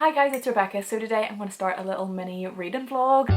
Hi guys, it's Rebecca. So today I'm going to start a little mini reading vlog.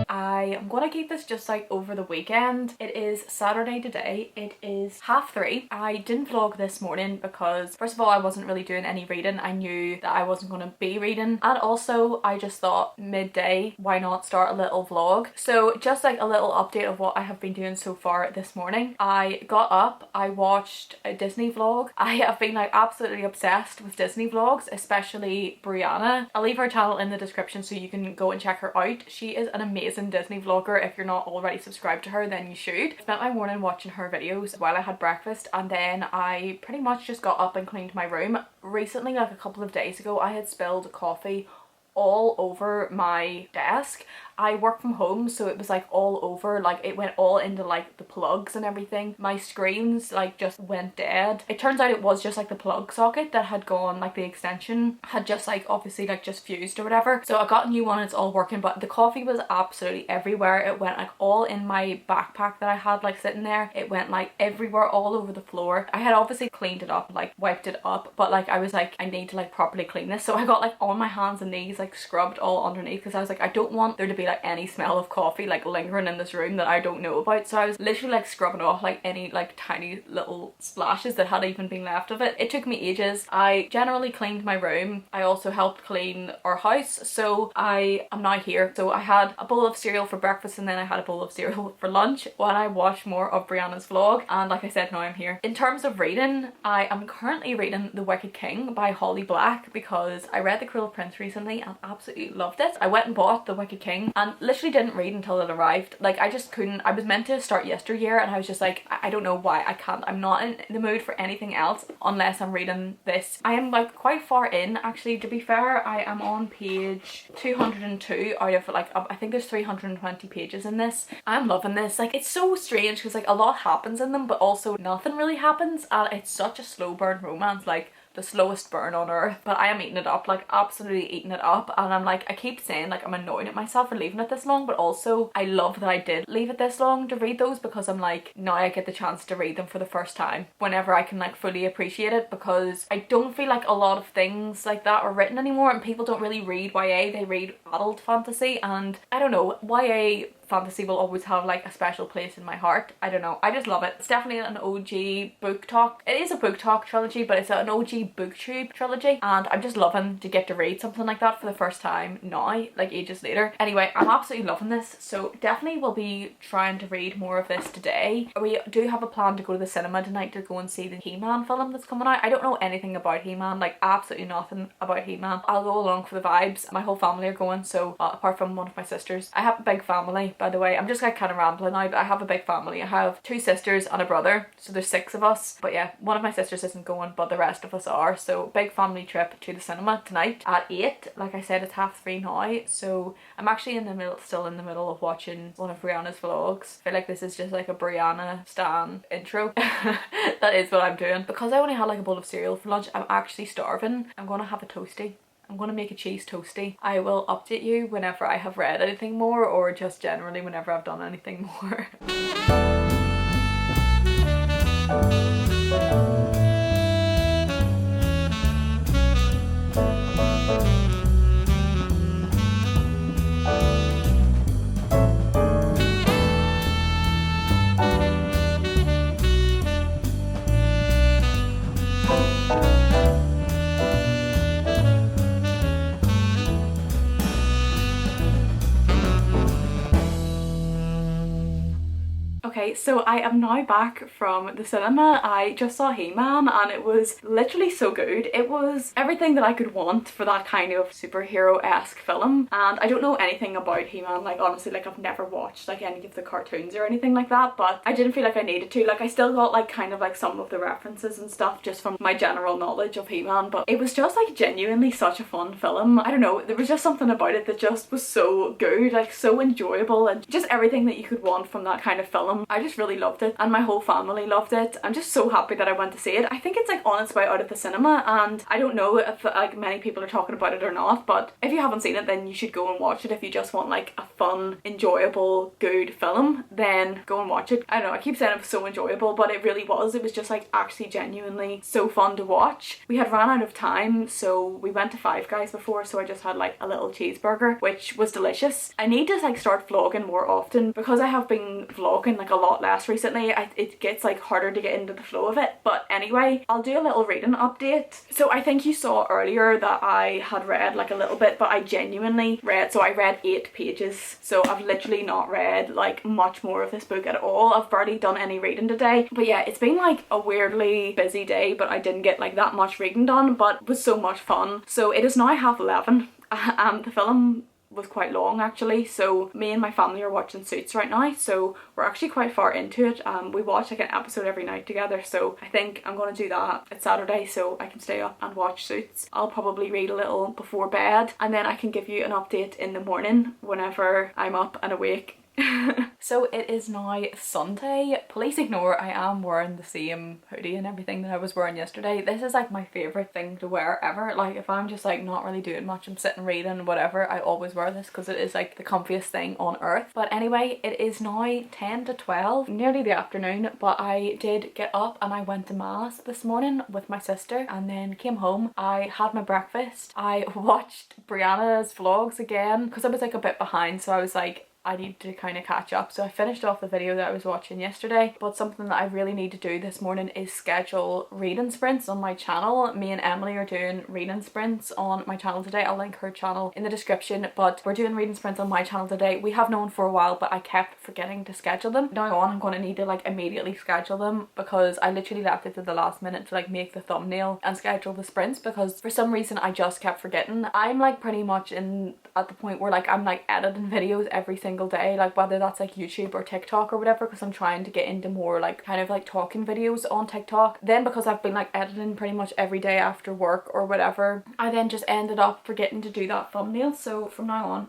I am going to keep this just like over the weekend. It is Saturday today. It is 3:30. I didn't vlog this morning because first of all I wasn't really doing any reading. I knew that I wasn't going to be reading, and also I just thought midday, why not start a little vlog. So just like a little update of what I have been doing so far this morning. I got up, I watched a Disney vlog. I have been like absolutely obsessed with Disney vlogs, especially Brianna. I'll leave her channel in the description so you can go and check her out. She is an amazing Disney vlogger. If you're not already subscribed to her, then you should. I spent my morning watching her videos while I had breakfast, and then I pretty much just got up and cleaned my room. Recently, like a couple of days ago, I had spilled coffee all over my desk. I work from home, so it was like all over, like it went all into like the plugs and everything. My screens like just went dead. It turns out it was just like the plug socket that had gone, like the extension had just like obviously like just fused or whatever. So I got a new one and it's all working, but the coffee was absolutely everywhere. It went like all in my backpack that I had like sitting there. It went like everywhere, all over the floor. I had obviously cleaned it up, like wiped it up, but like I was like, I need to like properly clean this. So I got like on my hands and knees, like scrubbed all underneath, because I was like, I don't want there to be like any smell of coffee like lingering in this room that I don't know about. So I was literally like scrubbing off like any like tiny little splashes that had even been left of it. It took me ages. I generally cleaned my room. I also helped clean our house. So I am now here. So I had a bowl of cereal for breakfast and then I had a bowl of cereal for lunch while I watched more of Brianna's vlog. And like I said, now I'm here. In terms of reading, I am currently reading The Wicked King by Holly Black because I read The Cruel Prince recently and absolutely loved it. I went and bought The Wicked King and literally didn't read until it arrived. Like I just couldn't. I was meant to start yesteryear and I was just like, I don't know why I can't. I'm not in the mood for anything else unless I'm reading this. I am like quite far in, actually, to be fair. I am on page 202 out of like, I think there's 320 pages in this. I'm loving this. Like it's so strange because like a lot happens in them but also nothing really happens, and it's such a slow burn romance, like the slowest burn on earth. But I am eating it up, like absolutely eating it up, and I'm like, I keep saying like I'm annoyed at myself for leaving it this long, but also I love that I did leave it this long to read those, because I'm like, now I get the chance to read them for the first time whenever I can like fully appreciate it, because I don't feel like a lot of things like that are written anymore and people don't really read YA, they read adult fantasy, and I don't know, YA fantasy will always have like a special place in my heart. I don't know, I just love it. It's definitely an OG BOOKTok. It is a BOOKTok trilogy, but it's an OG BookTube trilogy, and I'm just loving to get to read something like that for the first time now, like ages later. Anyway, I'm absolutely loving this, so definitely will be trying to read more of this today. We do have a plan to go to the cinema tonight to go and see the He-Man film that's coming out. I don't know anything about He-Man, like absolutely nothing about He-Man. I'll go along for the vibes. My whole family are going, so apart from one of my sisters. I have a big family, by the way. I'm just like kind of rambling now, but I have a big family. I have 2 sisters and a brother, so there's 6 of us. But yeah, one of my sisters isn't going, but the rest of us are. So big family trip to the cinema tonight at 8. Like I said, it's 3:30 now, so I'm actually still in the middle of watching one of Brianna's vlogs. I feel like this is just like a Brianna stan intro. That is what I'm doing. Because I only had like a bowl of cereal for lunch, I'm actually starving. I'm gonna have a toastie. I'm going to make a cheese toastie. I will update you whenever I have read anything more, or just generally whenever I've done anything more. Okay, so I am now back from the cinema. I just saw He-Man and it was literally so good. It was everything that I could want for that kind of superhero-esque film. And I don't know anything about He-Man, like honestly, like I've never watched like any of the cartoons or anything like that, but I didn't feel like I needed to. Like I still got like kind of like some of the references and stuff just from my general knowledge of He-Man, but it was just like genuinely such a fun film. I don't know, there was just something about it that just was so good, like so enjoyable, and just everything that you could want from that kind of film. I just really loved it, and my whole family loved it. I'm just so happy that I went to see it. I think it's like on its way out of the cinema, and I don't know if like many people are talking about it or not, but if you haven't seen it, then you should go and watch it. If you just want like a fun, enjoyable, good film, then go and watch it. I don't know, I keep saying it was so enjoyable, but it really was. It was just like actually genuinely so fun to watch. We had ran out of time, so we went to Five Guys before, so I just had like a little cheeseburger, which was delicious. I need to like start vlogging more often because I have been vlogging like a lot less recently. It gets like harder to get into the flow of it. But anyway, I'll do a little reading update. So I think you saw earlier that I had read like a little bit, but I genuinely read, so I read 8 pages. So I've literally not read like much more of this book at all. I've barely done any reading today. But yeah, it's been like a weirdly busy day, but I didn't get like that much reading done, but it was so much fun. So it is now 11:30. The film was quite long actually, so me and my family are watching Suits right now, so we're actually quite far into it. We watch like an episode every night together, so I think I'm gonna do that. It's Saturday, so I can stay up and watch Suits. I'll probably read a little before bed, and then I can give you an update in the morning whenever I'm up and awake. So it is now Sunday. Please ignore I am wearing the same hoodie and everything that I was wearing yesterday. This is like my favourite thing to wear ever. Like if I'm just like not really doing much, I'm sitting reading whatever, I always wear this because it is like the comfiest thing on earth. But anyway, it is now 10 to 12, nearly the afternoon, but I did get up and I went to mass this morning with my sister and then came home. I had my breakfast. I watched Brianna's vlogs again because I was like a bit behind, so I was like, I need to kind of catch up. So I finished off the video that I was watching yesterday, but something that I really need to do this morning is schedule reading sprints on my channel. Me and Emily are doing reading sprints on my channel today. I'll link her channel in the description, but we're doing reading sprints on my channel today. We have known for a while, but I kept forgetting to schedule them. Now on, I'm going to need to like immediately schedule them because I literally left it to the last minute to like make the thumbnail and schedule the sprints because for some reason I just kept forgetting. I'm like pretty much at the point where like I'm like editing videos every single day, like whether that's like YouTube or TikTok or whatever, because I'm trying to get into more like kind of like talking videos on TikTok. Then because I've been like editing pretty much every day after work or whatever, I then just ended up forgetting to do that thumbnail. So from now on,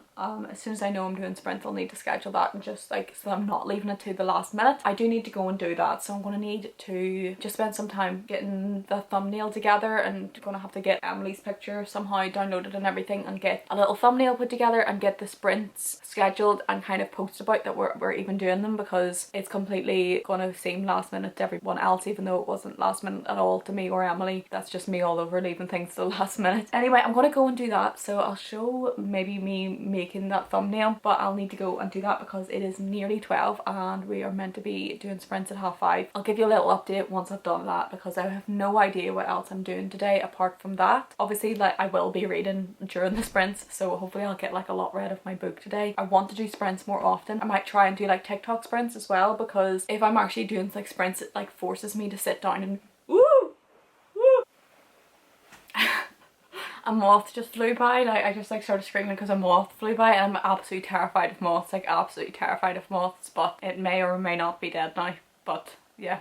as soon as I know I'm doing sprints, I'll need to schedule that and just like, so I'm not leaving it to the last minute. I do need to go and do that, so I'm going to need to just spend some time getting the thumbnail together, and going to have to get Emily's picture somehow downloaded and everything and get a little thumbnail put together and get the sprints scheduled and kind of post about that we're even doing them, because it's completely going to seem last minute to everyone else, even though it wasn't last minute at all to me or Emily. That's just me all over leaving things to the last minute. Anyway, I'm going to go and do that, so I'll show maybe me making that thumbnail, but I'll need to go and do that because it is nearly 12 and we are meant to be doing sprints at 5:30. I'll give you a little update once I've done that because I have no idea what else I'm doing today apart from that. Obviously, like I will be reading during the sprints, so hopefully I'll get like a lot read of my book today. I want to do sprints more often. I might try and do like TikTok sprints as well, because if I'm actually doing like sprints, it like forces me to sit down and a moth just flew by. Like I just like started screaming because a moth flew by, and I'm absolutely terrified of moths, like absolutely terrified of moths, but it may or may not be dead now, but yeah.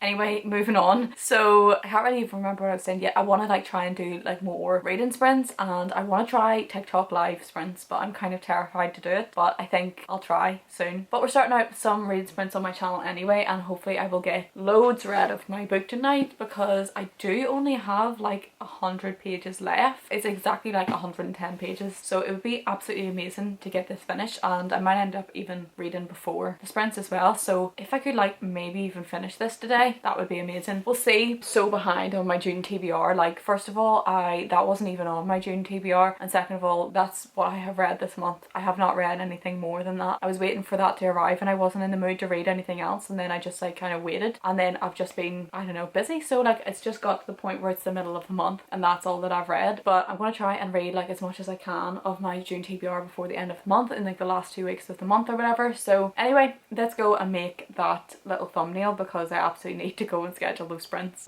Anyway, moving on. So I can't really even remember what I was saying yet. I want to like try and do like more reading sprints, and I want to try TikTok live sprints, but I'm kind of terrified to do it, but I think I'll try soon. But we're starting out with some reading sprints on my channel anyway, and hopefully I will get loads read of my book tonight because I do only have like 100 pages left. It's exactly like 110 pages, so it would be absolutely amazing to get this finished, and I might end up even reading before the sprints as well. So if I could like maybe even finish this today, that would be amazing. We'll see. So behind on my June TBR. Like first of all, that wasn't even on my June TBR, and second of all, that's what I have read this month. I have not read anything more than that. I was waiting for that to arrive and I wasn't in the mood to read anything else, and then I just like kind of waited, and then I've just been, I don't know, busy, so like it's just got to the point where it's the middle of the month and that's all that I've read. But I'm going to try and read like as much as I can of my June TBR before the end of the month, in like the last 2 weeks of the month or whatever. So anyway, let's go and make that little thumbnail because I absolutely need to go and schedule those sprints.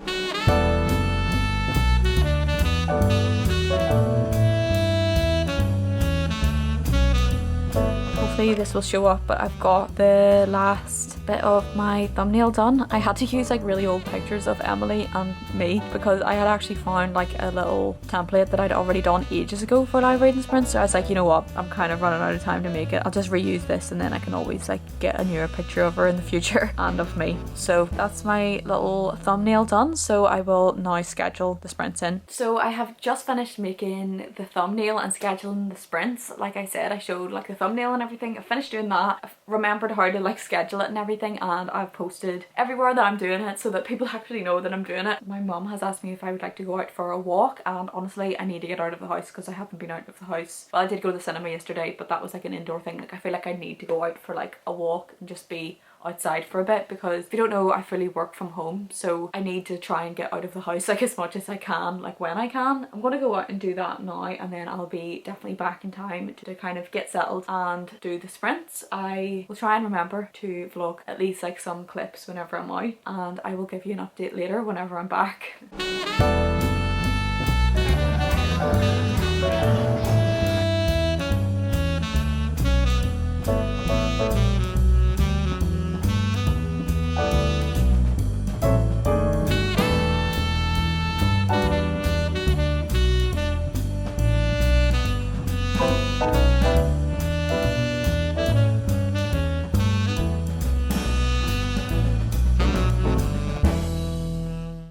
Hopefully this will show up, but I've got the last bit of my thumbnail done. I had to use like really old pictures of Emily and me because I had actually found like a little template that I'd already done ages ago for live reading sprints. So I was like, you know what, I'm kind of running out of time to make it. I'll just reuse this and then I can always like get a newer picture of her in the future and of me. So that's my little thumbnail done. So I will now schedule the sprints in. So I have just finished making the thumbnail and scheduling the sprints. Like I said, I showed like the thumbnail and everything. I finished doing that. I've remembered how to like schedule it and everything, and I've posted everywhere that I'm doing it so that people actually know that I'm doing it. My mum has asked me if I would like to go out for a walk, and honestly I need to get out of the house because I haven't been out of the house. Well, I did go to the cinema yesterday, but that was like an indoor thing. Like I feel like I need to go out for like a walk and just be outside for a bit, because if you don't know, I fully work from home, so I need to try and get out of the house like as much as I can, like when I can. I'm gonna go out and do that now, and then I'll be definitely back in time to kind of get settled and do the sprints. I will try and remember to vlog at least like some clips whenever I'm out, and I will give you an update later whenever I'm back.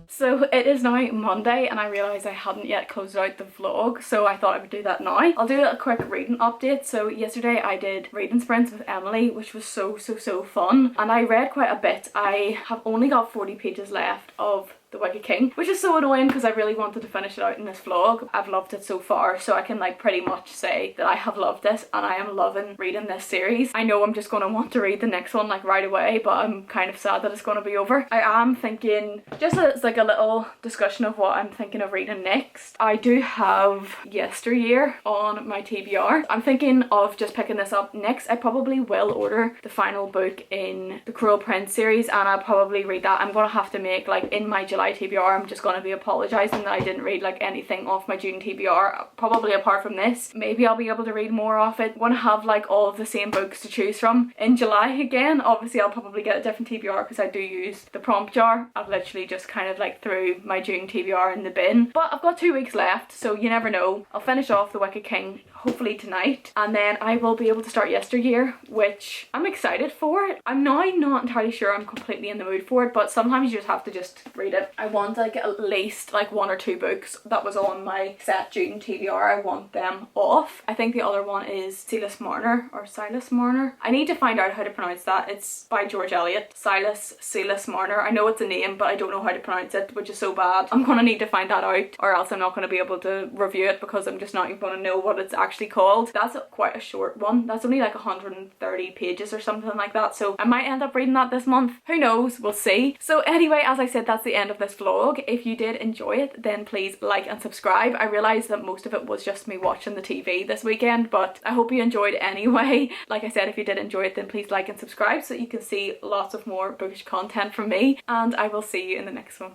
So it is now Monday and I realised I hadn't yet closed out the vlog, so I thought I would do that now. I'll do a quick reading update. So yesterday I did reading sprints with Emily, which was so fun, and I read quite a bit. I have only got 40 pages left of The Wicked King, which is so annoying because I really wanted to finish it out in this vlog. I've loved it so far, so I can like pretty much say that I have loved this and I am loving reading this series. I know I'm just going to want to read the next one like right away, but I'm kind of sad that it's going to be over. I am thinking, just as like a little discussion of what I'm thinking of reading next, I do have Yesteryear on my TBR. I'm thinking of just picking this up next. I probably will order the final book in the Cruel Prince series and I'll probably read that. I'm going to have to make like in my July TBR, I'm just going to be apologising that I didn't read like anything off my June TBR, probably apart from this. Maybe I'll be able to read more off it. I want to have like all of the same books to choose from in July again. Obviously I'll probably get a different TBR because I do use the prompt jar. I've literally just kind of like threw my June TBR in the bin, but I've got 2 weeks left, so you never know. I'll finish off The Wicked King hopefully tonight, and then I will be able to start Yesteryear, which I'm excited for it. I'm now not entirely sure I'm completely in the mood for it, but sometimes you just have to just read it. I want like at least like 1 or 2 books that was on my set June TBR. I want them off. I think the other one is Silas Marner or Silas Marner. I need to find out how to pronounce that. It's by George Eliot. Silas Marner. I know it's a name, but I don't know how to pronounce it, which is so bad. I'm gonna need to find that out, or else I'm not gonna be able to review it because I'm just not even gonna know what it's actually called. That's quite a short one. That's only like 130 pages or something like that, so I might end up reading that this month. Who knows? We'll see. So anyway, as I said, that's the end of this vlog. If you did enjoy it, then please like and subscribe. I realised that most of it was just me watching the TV this weekend, but I hope you enjoyed it anyway. Like I said, if you did enjoy it, then please like and subscribe so that you can see lots of more bookish content from me, and I will see you in the next one.